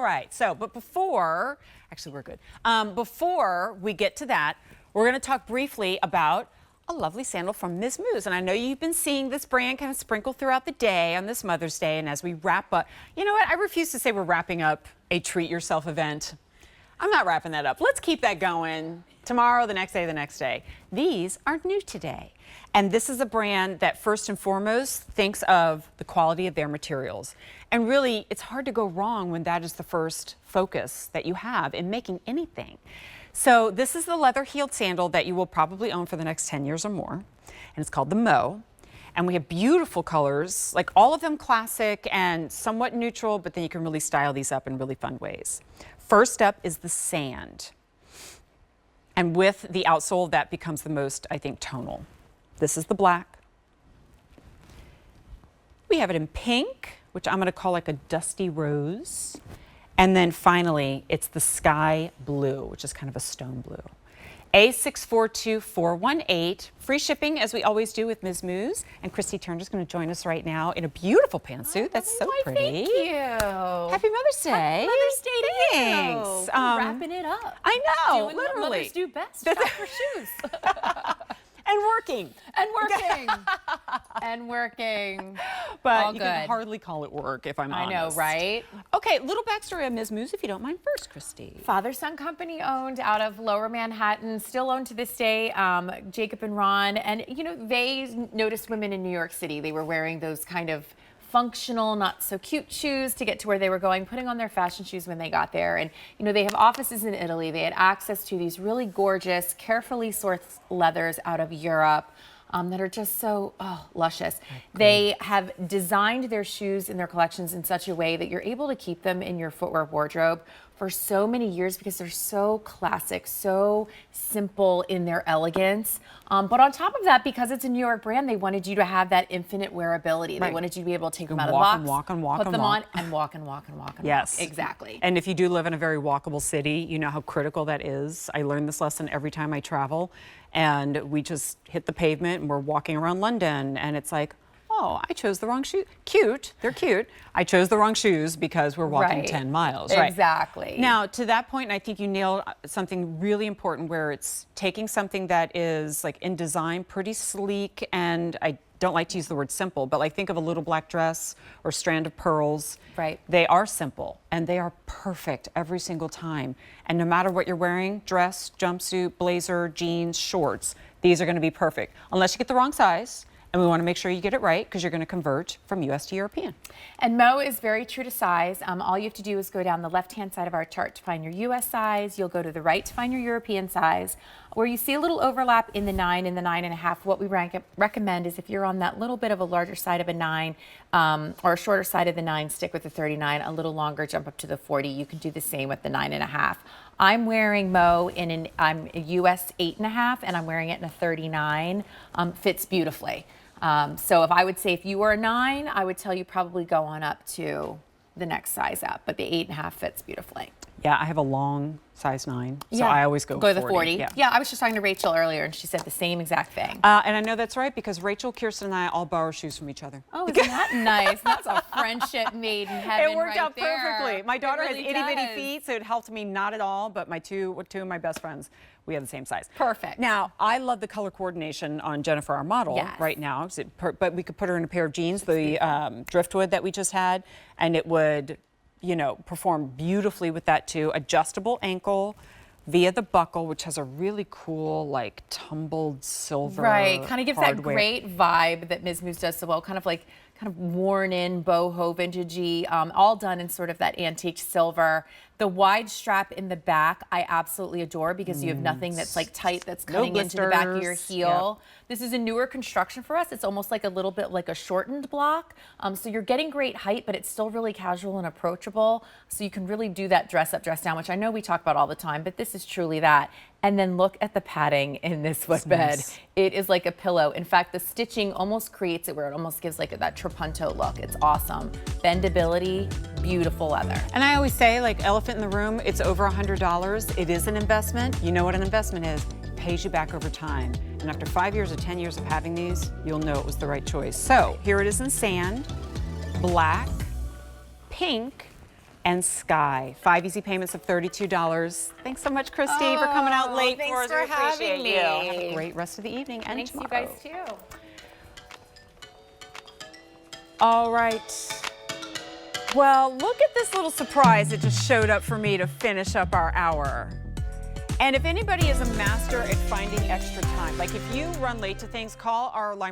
right. So, but before, actually we're good. Before we get to that, we're going to talk briefly about a lovely sandal from Miz Mooz. And I know you've been seeing this brand kind of sprinkle throughout the day on this Mother's Day. And as we wrap up, you know what? I refuse to say we're wrapping up a treat yourself event. I'm not wrapping that up. Let's keep that going tomorrow, the next day, the next day. These aren't new today. And this is a brand that first and foremost thinks of the quality of their materials. And really, it's hard to go wrong when that is the first focus that you have in making anything. So this is the leather-heeled sandal that you will probably own for the next 10 years or more. And it's called the Mo. And we have beautiful colors, like all of them classic and somewhat neutral, but then you can really style these up in really fun ways. First up is the sand. And with the outsole, that becomes the most, I think, tonal. This is the black. We have it in pink, which I'm going to call like a dusty rose. And then finally, it's the sky blue, which is kind of a stone blue. A642418. Free shipping, as we always do with Miz Mooz. And Christy Turner's going to join us right now in a beautiful pantsuit. That's so pretty. Thank you. Happy Mother's Day. Happy Mother's Day to you. Thanks. Wrapping it up. I know, Doing literally. what mothers do best, shop for shoes. And working. And working. And working. But all you good. can hardly call it work, if I'm honest. I know, right? Okay, little backstory on Miz Mooz, if you don't mind first, Christy. Father-son company owned out of Lower Manhattan, still owned to this day, Jacob and Ron. And, you know, they noticed women in New York City. They were wearing those kind of functional, not so cute shoes to get to where they were going, putting on their fashion shoes when they got there. And, you know, they have offices in Italy. They had access to these really gorgeous, carefully sourced leathers out of Europe. That are just so luscious. They have designed their shoes in their collections in such a way that you're able to keep them in your footwear wardrobe for so many years because they're so classic, so simple in their elegance. But on top of that, because it's a New York brand, they wanted you to have that infinite wearability. They wanted you to be able to take them out of the box, put them on, and walk and walk and walk and yes. walk. Exactly. And if you do live in a very walkable city, you know how critical that is. I learn this lesson every time I travel. And we just hit the pavement and we're walking around London and it's like, oh, I chose the wrong shoe. Cute, they're cute. I chose the wrong shoes because we're walking 10 miles. Exactly. Now, to that point, I think you nailed something really important where it's taking something that is like in design, pretty sleek, and I don't like to use the word simple, but like think of a little black dress or strand of pearls. Right. They are simple and they are perfect every single time. And no matter what you're wearing, dress, jumpsuit, blazer, jeans, shorts, these are going to be perfect. Unless you get the wrong size. And we want to make sure you get it right because you're going to convert from US to European. And Mo is very true to size. All you have to do is go down the left-hand side of our chart to find your US size. You'll go to the right to find your European size. Where you see a little overlap in the 9 and the 9.5, what we recommend is if you're on that little bit of a larger side of a 9 or a shorter side of the 9, stick with the 39. A little longer, jump up to the 40. You can do the same with the 9.5. I'm wearing Mo in I'm a US 8.5 and I'm wearing it in a 39. Fits beautifully. So if I would say if you were a 9, I would tell you probably go on up to the next size up, but the 8.5 fits beautifully. Yeah, I have a long size 9, so I always go to the 40. Yeah, I was just talking to Rachel earlier, and she said the same exact thing. And I know that's right because Rachel, Kirsten, and I all borrow shoes from each other. Oh, isn't that nice? That's a friendship made in heaven. It worked out there. perfectly. My daughter really has itty-bitty feet, so it helped me not at all, but my two of my best friends, we have the same size. Perfect. Now, I love the color coordination on Jennifer, our model, right now. But we could put her in a pair of jeans, the driftwood that we just had, and it would, you know, perform beautifully with that too. Adjustable ankle via the buckle, which has a really cool, like, tumbled silver. Right, kind of gives hardware. that great vibe that Miz Mooz does so well, kind of worn in, boho, vintagey, all done in sort of that antique silver. The wide strap in the back, I absolutely adore because you have nothing that's like tight, that's cutting into the back of your heel. Yep. This is a newer construction for us. It's almost like a little bit like a shortened block. So you're getting great height, but it's still really casual and approachable. So you can really do that dress up, dress down, which I know we talk about all the time, but this is truly that. And then look at the padding in this footbed. Nice. It is like a pillow. In fact, the stitching almost creates it where it almost gives like that trapunto look. It's awesome. Bendability, beautiful leather. And I always say, like, elephant in the room, it's over $100. It is an investment. You know what an investment is. It pays you back over time. And after 5 years or 10 years of having these, you'll know it was the right choice. So here it is in sand, black, pink, and Sky. 5 easy payments of $32. Thanks so much, Christy, for coming out late thanks for us. for We appreciate having you. me. Have a great rest of the evening and Thanks, you tomorrow. guys, too. All right. Well, look at this little surprise that just showed up for me to finish up our hour. And if anybody is a master at finding extra time, like if you run late to things, call our line